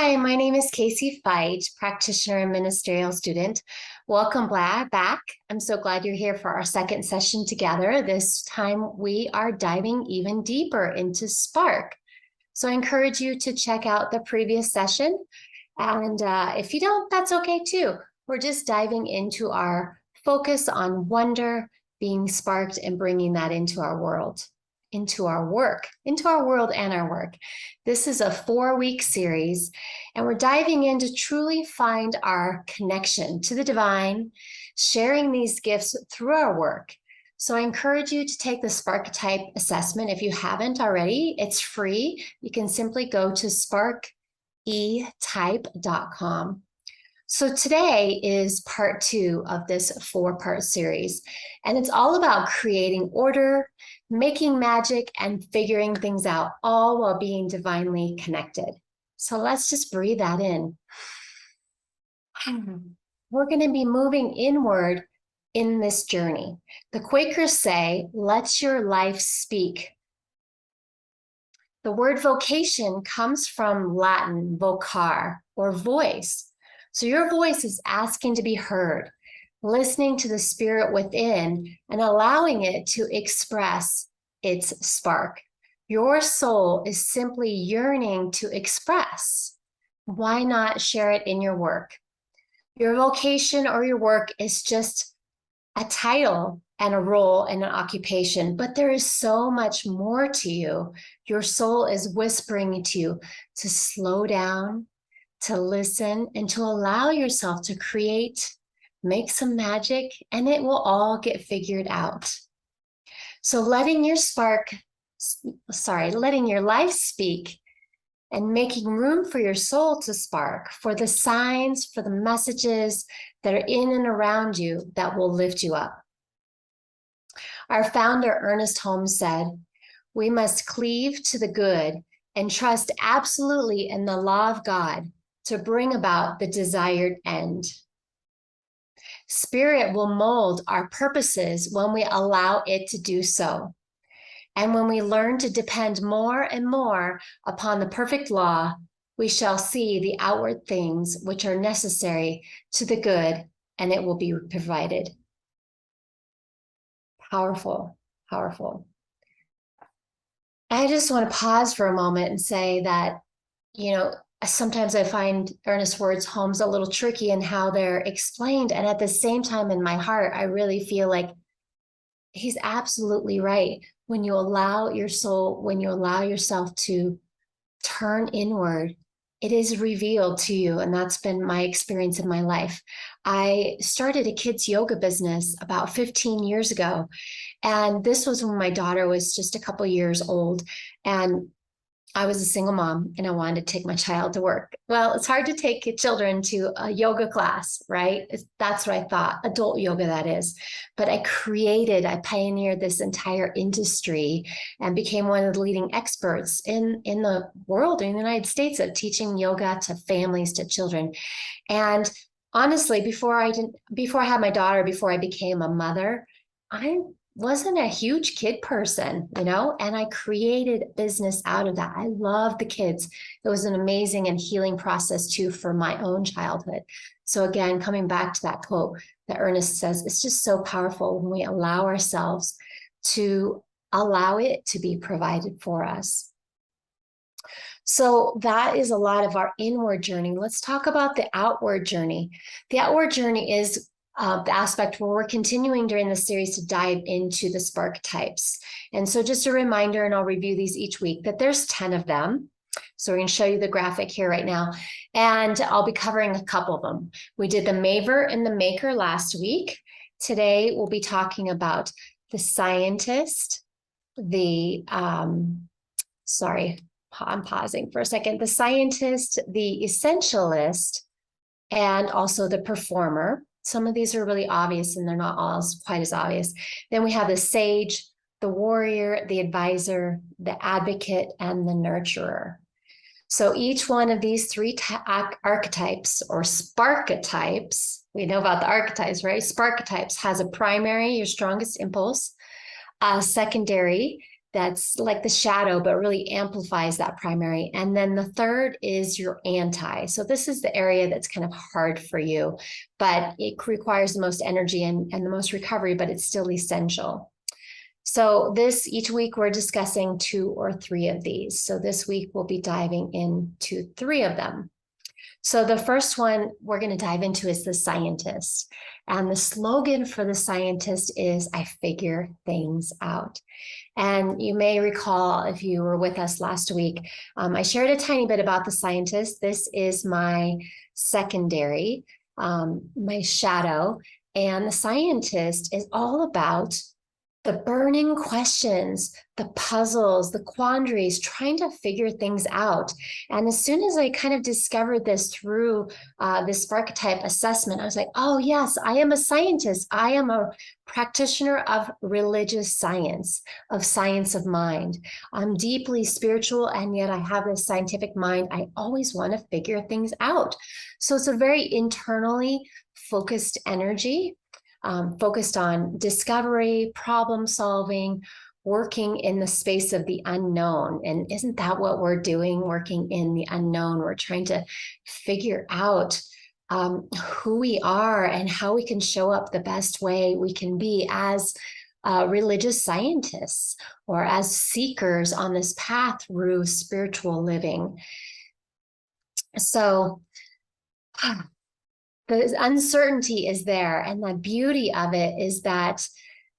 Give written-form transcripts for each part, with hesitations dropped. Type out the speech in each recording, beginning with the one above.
Hi, my name is Casey Feicht, practitioner and ministerial student. Welcome back. I'm so glad you're here for our second session together. This time we are diving even deeper into Spark. So I encourage you to check out the previous session. And if you don't, that's okay too. We're just diving into our focus on wonder, being sparked, and bringing that into our world, into our work, into our world and our work. This is a 4-week series, and we're diving in to truly find our connection to the divine, sharing these gifts through our work. So I encourage you to take the Sparketype assessment if you haven't already. It's free. You can simply go to sparketype.com. So today is part 2 of this 4-part series, and it's all about creating order, making magic, and figuring things out, all while being divinely connected. So let's just breathe that in. We're going to be moving inward in this journey. The Quakers say, let your life speak. The word vocation comes from Latin vocar, or voice. So your voice is asking to be heard, listening to the spirit within and allowing it to express its spark. Your soul is simply yearning to express. Why not share it in your work? Your vocation or your work is just a title and a role and an occupation, but there is so much more to you. Your soul is whispering to you to slow down, to listen, and to allow yourself to create, make some magic, and it will all get figured out. So letting your life speak and making room for your soul to spark, for the signs, for the messages that are in and around you that will lift you up. Our founder, Ernest Holmes, said, "We must cleave to the good and trust absolutely in the law of God to bring about the desired end." Spirit will mold our purposes when we allow it to do so. And when we learn to depend more and more upon the perfect law, we shall see the outward things which are necessary to the good, and it will be provided. Powerful, powerful. I just want to pause for a moment and say that, sometimes I find Ernest Holmes a little tricky in how they're explained. And at the same time, in my heart, I really feel like he's absolutely right. When you allow your soul, when you allow yourself to turn inward, it is revealed to you. And that's been my experience in my life. I started a kids' yoga business about 15 years ago. And this was when my daughter was just a couple years old. And I was a single mom and I wanted to take my child to work. Well, it's hard to take children to a yoga class, right? That's what I thought, adult yoga, that is. But I pioneered this entire industry and became one of the leading experts in the world, in the United States, of teaching yoga to families, to children. And honestly, before I had my daughter, before I became a mother, I wasn't a huge kid person, and I created business out of that. I love the kids. It was an amazing and healing process too for my own childhood. So again, coming back to that quote that Ernest says, it's just so powerful when we allow ourselves to allow it to be provided for us. So that is a lot of our inward journey. Let's talk about the outward journey. The outward journey is the aspect where we're continuing during the series to dive into the spark types. And so just a reminder, and I'll review these each week, that there's 10 of them. So we're going to show you the graphic here right now, and I'll be covering a couple of them. We did the Maver and the Maker last week. Today, we'll be talking about the Scientist, I'm pausing for a second. The Scientist, the Essentialist, and also the Performer. Some of these are really obvious and they're not all quite as obvious. Then we have the Sage, the Warrior, the Advisor, the Advocate, and the Nurturer. So each one of these 3 archetypes, or sparketypes, we know about the archetypes, right? Sparketypes has a primary, your strongest impulse, a secondary, that's like the shadow, but really amplifies that primary. And then the third is your anti. So this is the area that's kind of hard for you, but it requires the most energy and the most recovery, but it's still essential. So each week we're discussing 2 or 3 of these. So this week we'll be diving into 3 of them. So the first one we're going to dive into is the scientist. And the slogan for the scientist is, I figure things out. And you may recall, if you were with us last week, I shared a tiny bit about the scientist. This is my secondary, my shadow. And the scientist is all about the burning questions, the puzzles, the quandaries, trying to figure things out. And as soon as I kind of discovered this through this archetype assessment, I was like, oh, yes, I am a scientist. I am a practitioner of religious science, of science of mind. I'm deeply spiritual, and yet I have this scientific mind. I always want to figure things out. So it's a very internally focused energy. Focused on discovery, problem solving, working in the space of the unknown. And isn't that what we're doing, working in the unknown? We're trying to figure out who we are and how we can show up the best way we can be as religious scientists or as seekers on this path through spiritual living. So, the uncertainty is there, and the beauty of it is that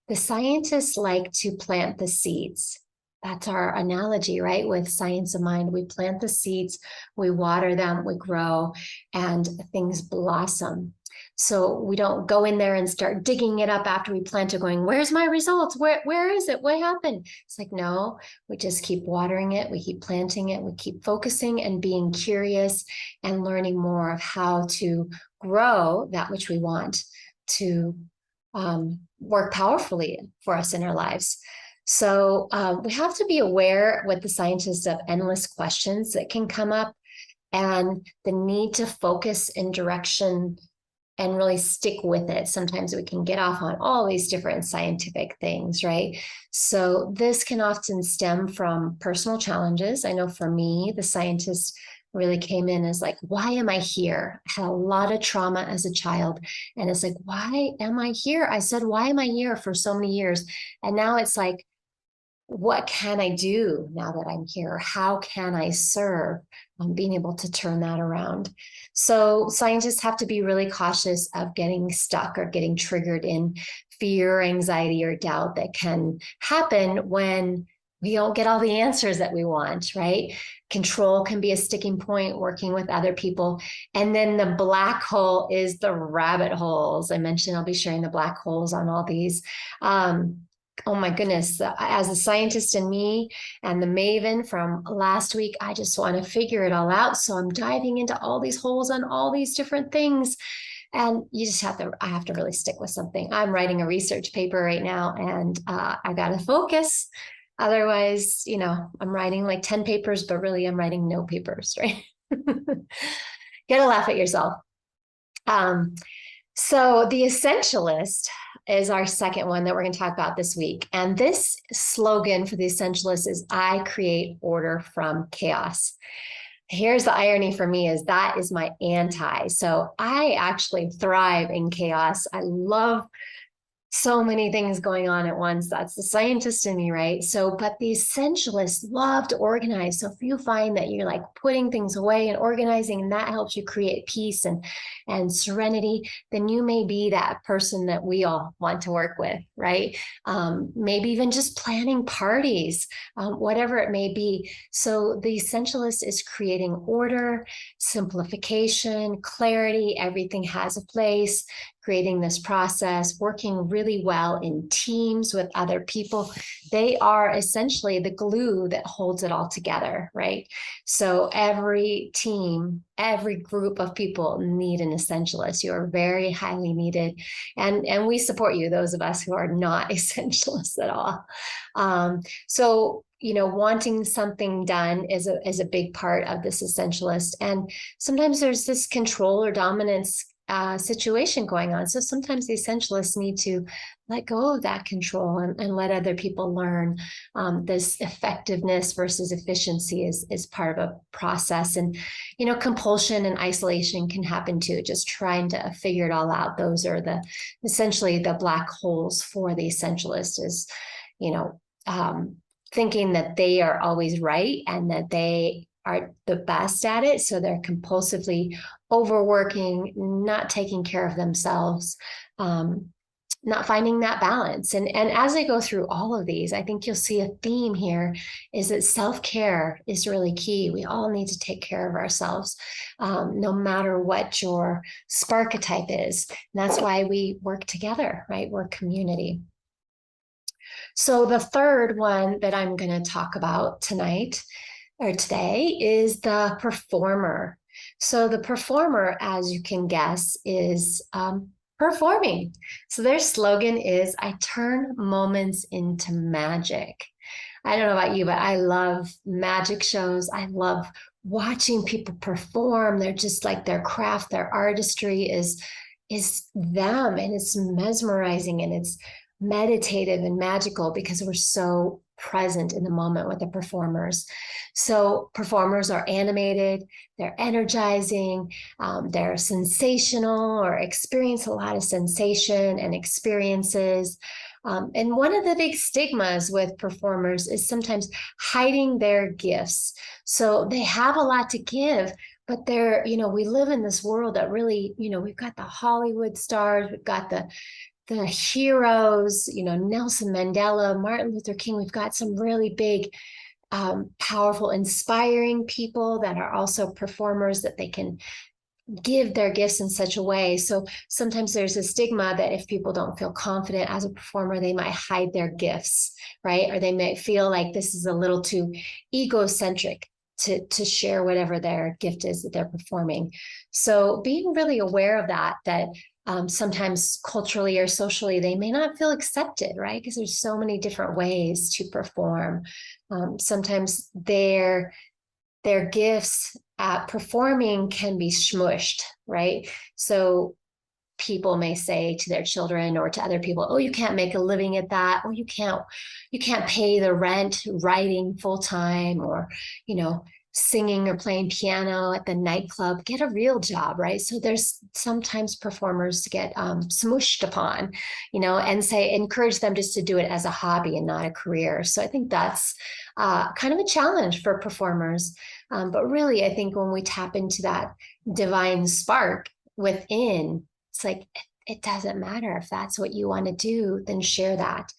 the scientists like to plant the seeds. That's our analogy, right? With science of mind, we plant the seeds, we water them, we grow, and things blossom. So we don't go in there and start digging it up after we plant it, going, where's my results? Where is it? What happened? It's like, no, we just keep watering it. We keep planting it. We keep focusing and being curious and learning more of how to grow that which we want to work powerfully for us in our lives. So we have to be aware with the scientists of endless questions that can come up and the need to focus in direction and really stick with it. Sometimes we can get off on all these different scientific things, right? So this can often stem from personal challenges. I know for me, the scientist really came in as like, why am I here? I had a lot of trauma as a child. And it's like, why am I here? I said, why am I here for so many years? And now it's like, what can I do now that I'm here? How can I serve? Being able to turn that around. So scientists have to be really cautious of getting stuck or getting triggered in fear, anxiety, or doubt that can happen when we don't get all the answers that we want, right? Control can be a sticking point, working with other people. And then the black hole is the rabbit holes. I mentioned I'll be sharing the black holes on all these. Oh my goodness, as a scientist in me and the maven from last week, I just want to figure it all out. So I'm diving into all these holes on all these different things. And you just I have to really stick with something. I'm writing a research paper right now, and I got to focus. Otherwise, I'm writing like 10 papers, but really I'm writing no papers, right? Get to laugh at yourself. So the essentialist is our second one that we're going to talk about this week. And this slogan for the essentialist is, I create order from chaos. Here's the irony for me is that is my anti. So I actually thrive in chaos. I love so many things going on at once. That's the scientist in me, right? So, but the essentialists love to organize. So if you find that you're like putting things away and organizing, and that helps you create peace and serenity, then you may be that person that we all want to work with, right? Maybe even just planning parties, whatever it may be. So the essentialist is creating order, simplification, clarity, everything has a place, creating this process, working really well in teams with other people. They are essentially the glue that holds it all together, right? So every team, every group of people need an essentialist. You are very highly needed. And we support you, those of us who are not essentialists at all. So wanting something done is a big part of this essentialist. And sometimes there's this control or dominance situation going on. So sometimes the essentialists need to let go of that control and let other people learn. This effectiveness versus efficiency is part of a process. And, compulsion and isolation can happen too, just trying to figure it all out. Those are essentially the black holes for the essentialist is, thinking that they are always right and that they are the best at it. So they're compulsively overworking, not taking care of themselves, not finding that balance. And as I go through all of these, I think you'll see a theme here is that self-care is really key. We all need to take care of ourselves, no matter what your sparketype is. And that's why we work together, right? We're a community. So the third one that I'm going to talk about tonight or today is the performer. So the performer, as you can guess, is performing. So their slogan is, I turn moments into magic. I don't know about you, but I love magic shows. I love watching people perform. They're just like their craft, their artistry is them, and it's mesmerizing and it's meditative and magical because we're so present in the moment with the performers. So performers are animated, they're energizing, they're sensational or experience a lot of sensation and experiences. And one of the big stigmas with performers is sometimes hiding their gifts. So they have a lot to give, but they're, we live in this world that really, we've got the Hollywood stars, we've got the heroes, Nelson Mandela, Martin Luther King. We've got some really big, powerful, inspiring people that are also performers that they can give their gifts in such a way. So sometimes there's a stigma that if people don't feel confident as a performer, they might hide their gifts, right? Or they might feel like this is a little too egocentric to share whatever their gift is that they're performing. So being really aware of that sometimes culturally or socially, they may not feel accepted, right? Because there's so many different ways to perform. Sometimes their gifts at performing can be smushed, right? So people may say to their children or to other people, oh, you can't make a living at that, or you can't pay the rent writing full time, or, singing or playing piano at the nightclub, get a real job, right? So there's sometimes performers get smooshed upon, and encourage them just to do it as a hobby and not a career. So I think that's kind of a challenge for performers. But really, I think when we tap into that divine spark within, it's like, it doesn't matter if that's what you want to do, then share that.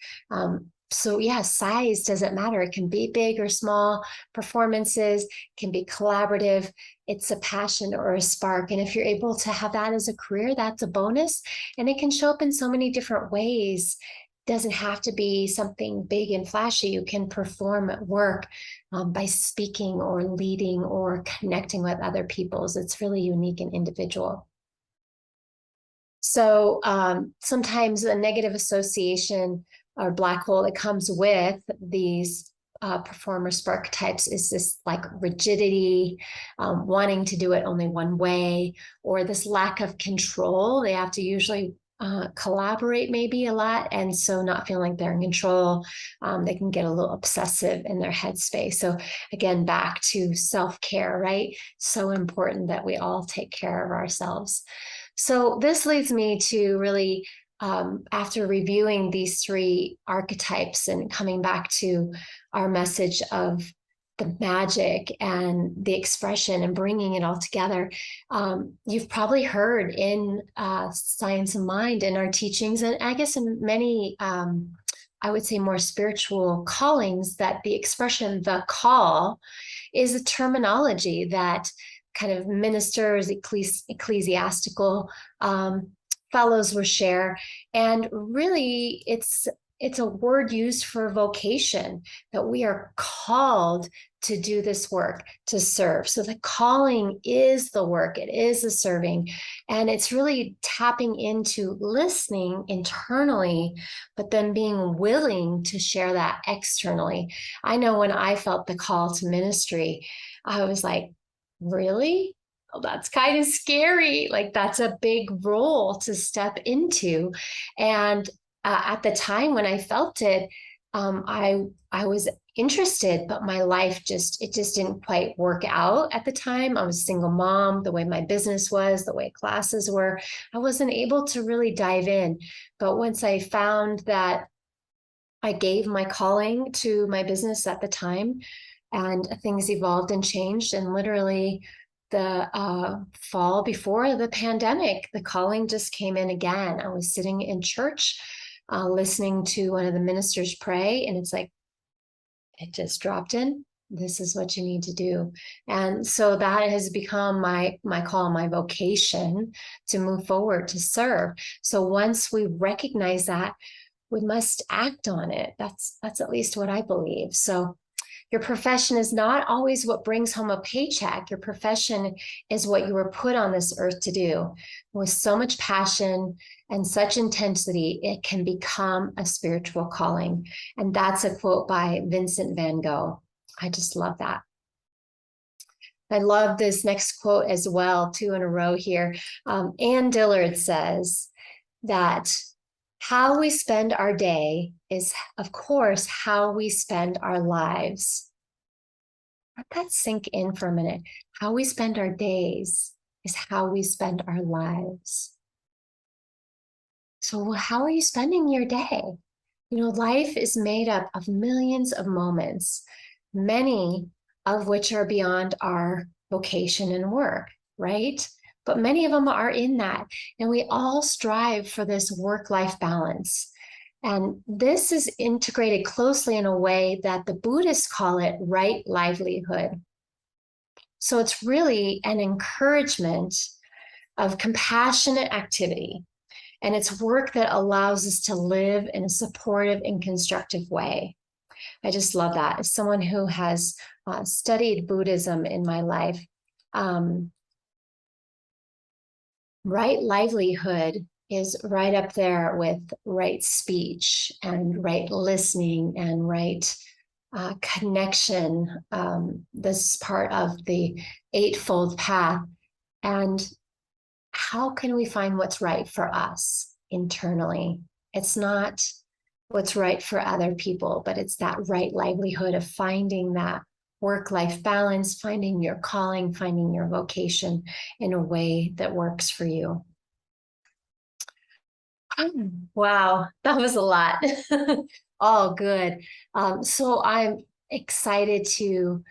So yeah, size doesn't matter. It can be big or small. Performances can be collaborative. It's a passion or a spark. And if you're able to have that as a career, that's a bonus. And it can show up in so many different ways. It doesn't have to be something big and flashy. You can perform at work by speaking or leading or connecting with other people. It's really unique and individual. So sometimes a negative association or black hole that comes with these performer spark types is this like rigidity, wanting to do it only one way, or this lack of control. They have to usually collaborate maybe a lot, and so not feeling like they're in control. They can get a little obsessive in their headspace. So again, back to self-care, right? So important that we all take care of ourselves. So this leads me to really, after reviewing these three archetypes and coming back to our message of the magic and the expression and bringing it all together, you've probably heard in Science of Mind in our teachings, and I guess in many, I would say more spiritual callings, that the expression, the call, is a terminology that kind of ministers, ecclesiastical fellows will share. And really, it's a word used for vocation, that we are called to do this work, to serve. So the calling is the work, it is the serving. And it's really tapping into listening internally, but then being willing to share that externally. I know when I felt the call to ministry, I was like, really? that's kind of scary. Like that's a big role to step into. And at the time when I felt it, I was interested, but my life it just didn't quite work out at the time. I was a single mom, the way my business was, the way classes were, I wasn't able to really dive in. But once I found that I gave my calling to my business at the time, and things evolved and changed. And literally, the fall before the pandemic, the calling just came in again. I was sitting in church, listening to one of the ministers pray, and it's like, it just dropped in. This is what you need to do. And so that has become my call, my vocation to move forward, to serve. So once we recognize that, we must act on it. That's at least what I believe. So your profession is not always what brings home a paycheck. Your profession is what you were put on this earth to do. With so much passion and such intensity, it can become a spiritual calling. And that's a quote by Vincent van Gogh. I just love that. I love this next quote as well, 2 in a row here. Ann Dillard says that how we spend our day is, of course, how we spend our lives. Let that sink in for a minute. How we spend our days is how we spend our lives. So how are you spending your day? You know, life is made up of millions of moments, many of which are beyond our vocation and work, right? But many of them are in that. And we all strive for this work-life balance. And this is integrated closely in a way that the Buddhists call it right livelihood. So it's really an encouragement of compassionate activity. And it's work that allows us to live in a supportive and constructive way. I just love that. As someone who has studied Buddhism in my life, right livelihood is right up there with right speech and right listening and right connection. This is part of the Eightfold Path. And how can we find what's right for us internally? It's not what's right for other people, but it's that right livelihood of finding that work-life balance, finding your calling, finding your vocation in a way that works for you. Wow, that was a lot. All good. So I'm excited to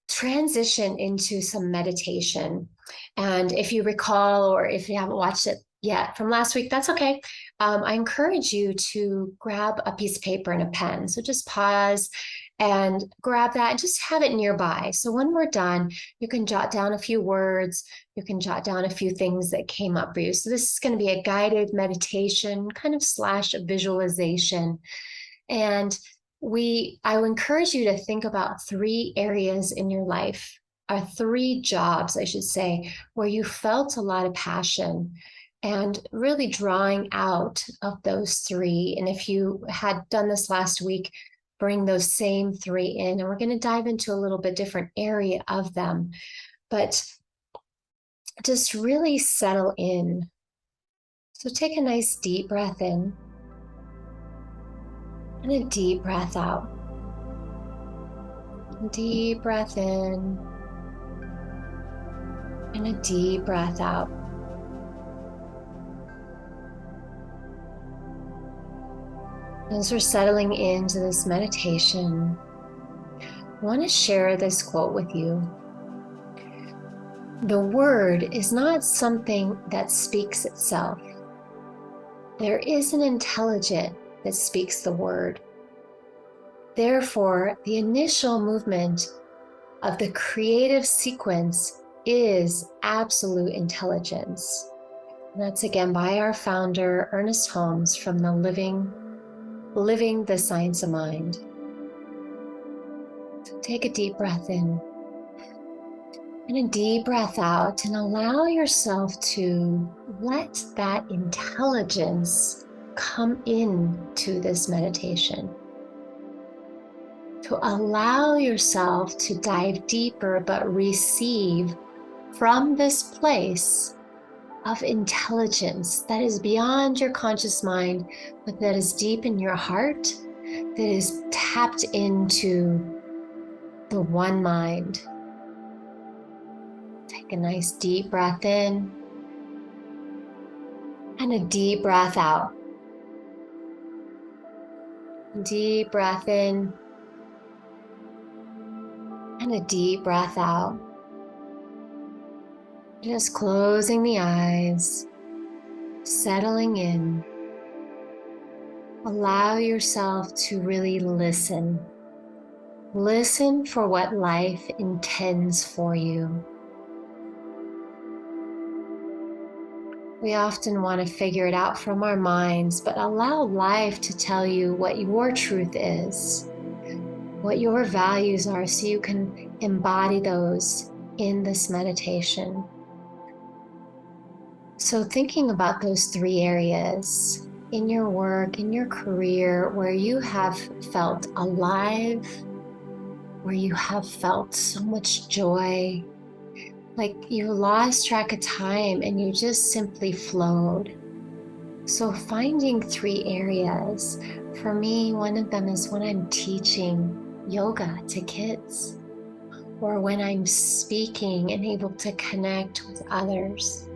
transition into some meditation. And if you recall, or if you haven't watched it yet from last week, that's okay. I encourage you to grab a piece of paper and a pen. So just pause and grab that and just have it nearby. So when we're done, you can jot down a few words, you can jot down a few things that came up for you. So this is going to be a guided meditation, kind of slash a visualization. And I will encourage you to think about 3 areas in your life, or 3 jobs, I should say, where you felt a lot of passion, and really drawing out of those 3. And if you had done this last week, bring those same 3 in, and we're going to dive into a little bit different area of them, but just really settle in. So take a nice deep breath in and a deep breath out. Deep breath in and a deep breath out. As we're settling into this meditation, I want to share this quote with you. The word is not something that speaks itself. There is an intelligence that speaks the word. Therefore, the initial movement of the creative sequence is absolute intelligence. And that's again by our founder, Ernest Holmes, from the Living the Science of Mind. So take a deep breath in and a deep breath out, and allow yourself to let that intelligence come into this meditation. To allow yourself to dive deeper, but receive from this place of intelligence that is beyond your conscious mind, but that is deep in your heart, that is tapped into the one mind. Take a nice deep breath in and a deep breath out. Deep breath in and a deep breath out. Just closing the eyes, settling in. Allow yourself to really listen. Listen for what life intends for you. We often want to figure it out from our minds, but allow life to tell you what your truth is, what your values are, so you can embody those in this meditation. So thinking about those three areas in your work, in your career, where you have felt alive, where you have felt so much joy, like you lost track of time and you just simply flowed. So finding three areas. For me, one of them is when I'm teaching yoga to kids, or when I'm speaking and able to connect with others.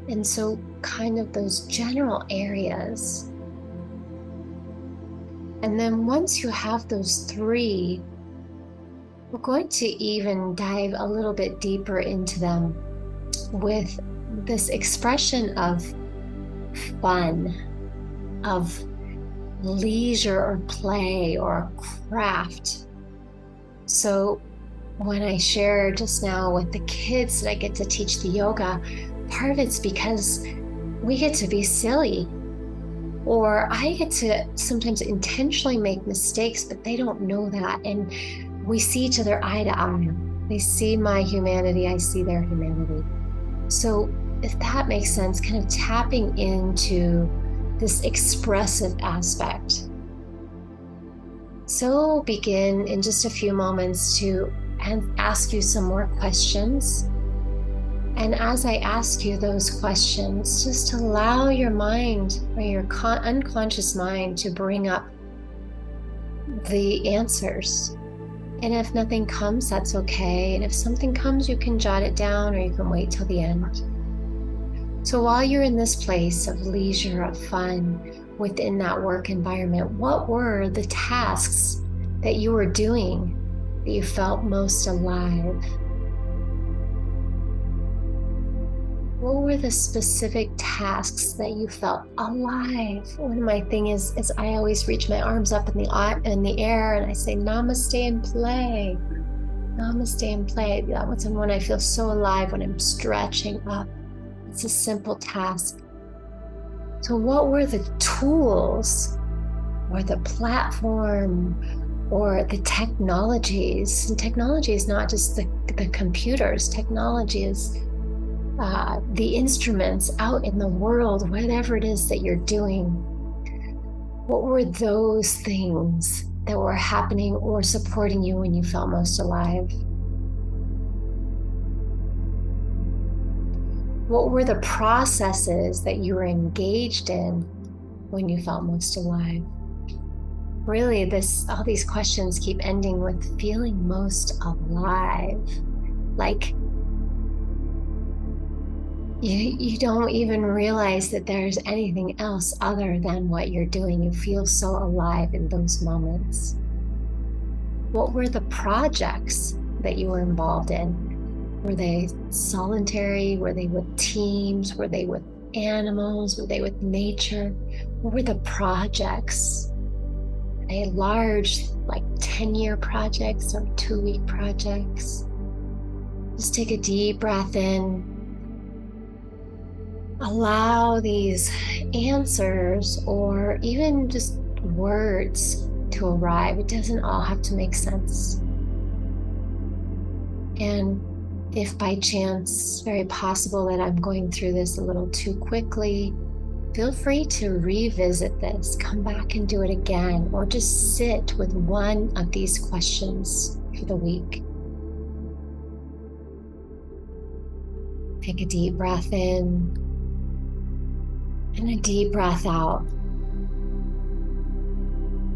And so kind of those general areas. And then once you have those three, we're going to even dive a little bit deeper into them with this expression of fun, of leisure or play or craft. So when I shared just now with the kids that I get to teach the yoga, part of it's because we get to be silly, or I get to sometimes intentionally make mistakes, but they don't know that. And we see each other eye to eye. They see my humanity, I see their humanity. So if that makes sense, kind of tapping into this expressive aspect. So begin in just a few moments to ask you some more questions. And as I ask you those questions, just allow your mind or your unconscious mind to bring up the answers. And if nothing comes, that's okay. And if something comes, you can jot it down or you can wait till the end. So while you're in this place of leisure, of fun within that work environment, what were the tasks that you were doing that you felt most alive? What were the specific tasks that you felt alive? One of my things is I always reach my arms up in the air and I say namaste and play. Namaste and play. That was when I feel so alive, when I'm stretching up. It's a simple task. So what were the tools or the platform or the technologies? And technology is not just the computers. Technology is the instruments out in the world, whatever it is that you're doing. What were those things that were happening or supporting you when you felt most alive? What were the processes that you were engaged in when you felt most alive? Really, all these questions keep ending with feeling most alive. Like you don't even realize that there's anything else other than what you're doing. You feel so alive in those moments. What were the projects that you were involved in? Were they solitary? Were they with teams? Were they with animals? Were they with nature? What were the projects? Were they large, like 10-year projects or 2-week projects? Just take a deep breath in. Allow these answers or even just words to arrive. It doesn't all have to make sense. And if by chance, very possible that I'm going through this a little too quickly, feel free to revisit this, come back and do it again, or just sit with one of these questions for the week. Take a deep breath in and a deep breath out.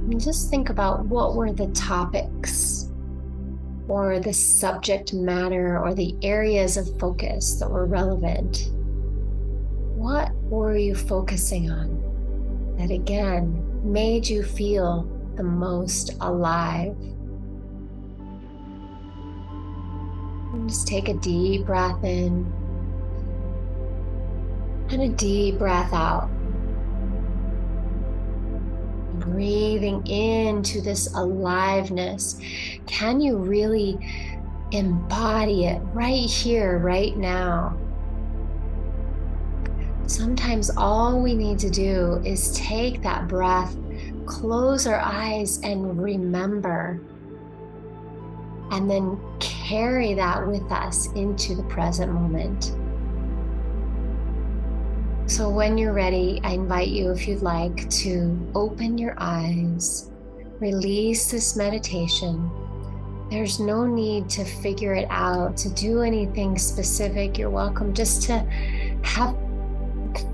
And just think about what were the topics or the subject matter or the areas of focus that were relevant. What were you focusing on that again made you feel the most alive? And just take a deep breath in and a deep breath out. Breathing into this aliveness. Can you really embody it right here, right now? Sometimes all we need to do is take that breath, close our eyes, and remember, and then carry that with us into the present moment. So when you're ready, I invite you, if you'd like, to open your eyes, release this meditation. There's no need to figure it out, to do anything specific. You're welcome just to have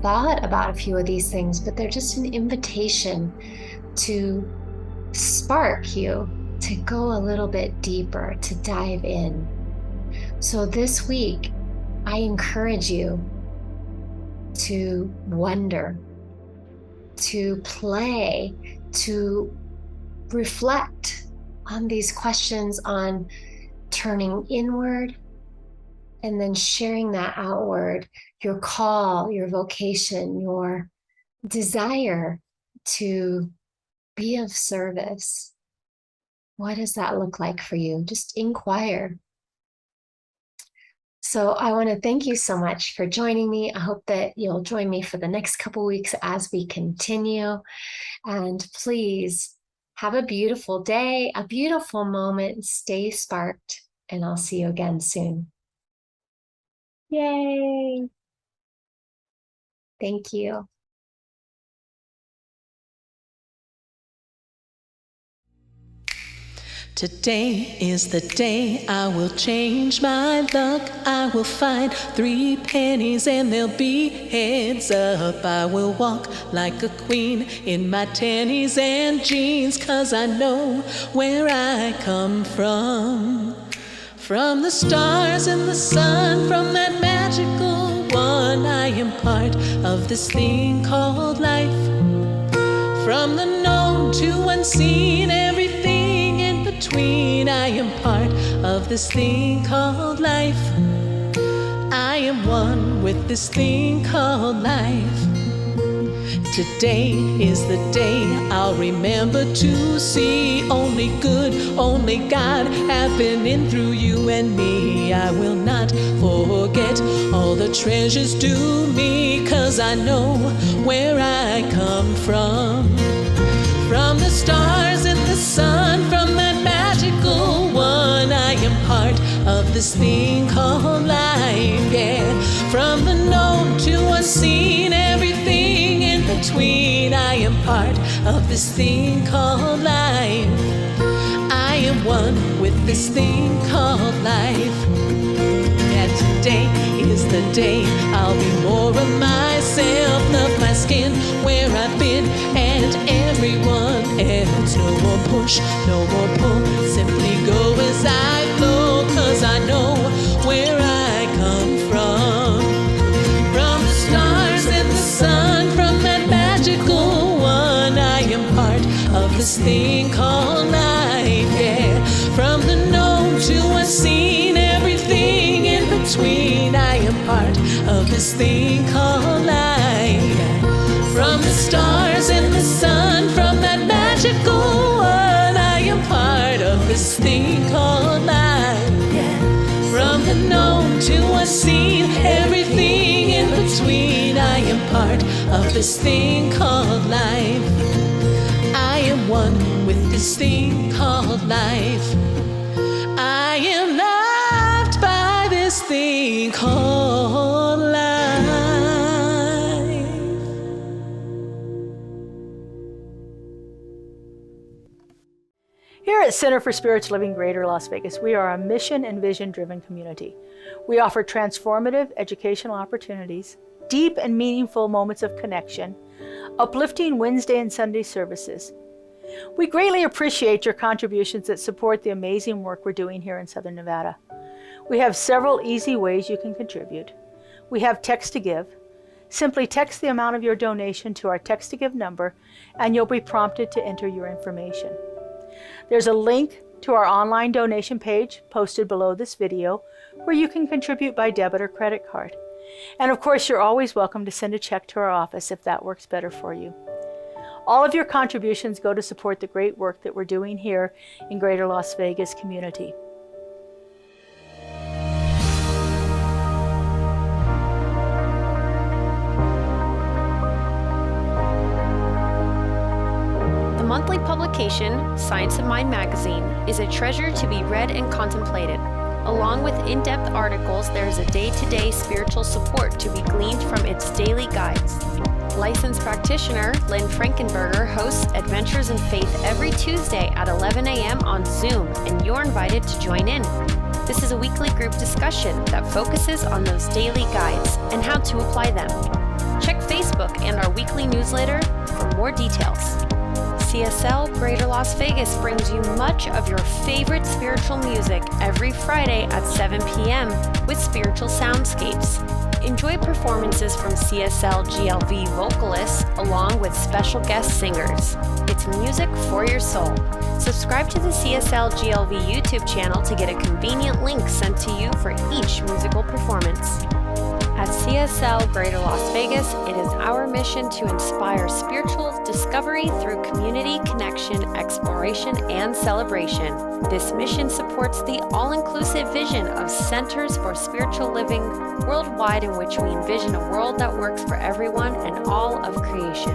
thought about a few of these things, but they're just an invitation to spark you to go a little bit deeper, to dive in. So this week, I encourage you to wonder, to play, to reflect on these questions on turning inward and then sharing that outward, your call, your vocation, your desire to be of service. What does that look like for you? Just inquire. So I want to thank you so much for joining me. I hope that you'll join me for the next couple weeks as we continue. And please have a beautiful day, a beautiful moment. Stay sparked, and I'll see you again soon. Yay! Thank you. Today is the day I will change my luck. I will find 3 pennies and they'll be heads up. I will walk like a queen in my tennies and jeans, 'cause I know where I come from. From the stars and the sun, from that magical one, I am part of this thing called life. From the known to unseen, everything in between, I am part of this thing called life. I am one with this thing called life. Today is the day I'll remember to see only good, only God happening through you and me. I will not forget all the treasures due me, 'cause I know where I come from. From the stars and the sun, from that magical one, I am part of this thing called life, yeah. From the known to unseen, everything in between, I am part of this thing called life. I am one with this thing called life. And today is the day I'll be more of myself, love my skin, where I've been, and everyone else. No more push, no more pull, simply go as I flow, 'cause I know where I come from. From the stars and the sun, from that magical one, I am part of this thing called life, yeah. From the known to unseen, everything in between, I am part of this thing called life. From the stars and the sun, from that magical one, I am part of this thing called life, yeah. From the known to unseen, everything in between, I am part of this thing called life. I am one with this thing called life. I am loved by this thing called life. Here at Center for Spiritual Living Greater Las Vegas, we are a mission and vision-driven community. We offer transformative educational opportunities, deep and meaningful moments of connection, uplifting Wednesday and Sunday services. We greatly appreciate your contributions that support the amazing work we're doing here in Southern Nevada. We have several easy ways you can contribute. We have text to give. Simply text the amount of your donation to our text to give number and you'll be prompted to enter your information. There's a link to our online donation page posted below this video where you can contribute by debit or credit card. And of course, you're always welcome to send a check to our office if that works better for you. All of your contributions go to support the great work that we're doing here in Greater Las Vegas community. The monthly publication, Science of Mind magazine, is a treasure to be read and contemplated. Along with in-depth articles, there is a day-to-day spiritual support to be gleaned from its daily guides. Licensed practitioner Lynn Frankenberger hosts Adventures in Faith every Tuesday at 11 a.m. on Zoom, and you're invited to join in. This is a weekly group discussion that focuses on those daily guides and how to apply them. Check Facebook and our weekly newsletter for more details. CSL Greater Las Vegas brings you much of your favorite spiritual music every Friday at 7 p.m. with spiritual soundscapes. Enjoy performances from CSLGLV vocalists along with special guest singers. It's music for your soul. Subscribe to the CSLGLV YouTube channel to get a convenient link sent to you for each musical performance. At CSL Greater Las Vegas, it is our mission to inspire spiritual discovery through community connection, exploration, and celebration. This mission supports the all-inclusive vision of Centers for Spiritual Living worldwide, in which we envision a world that works for everyone and all of creation.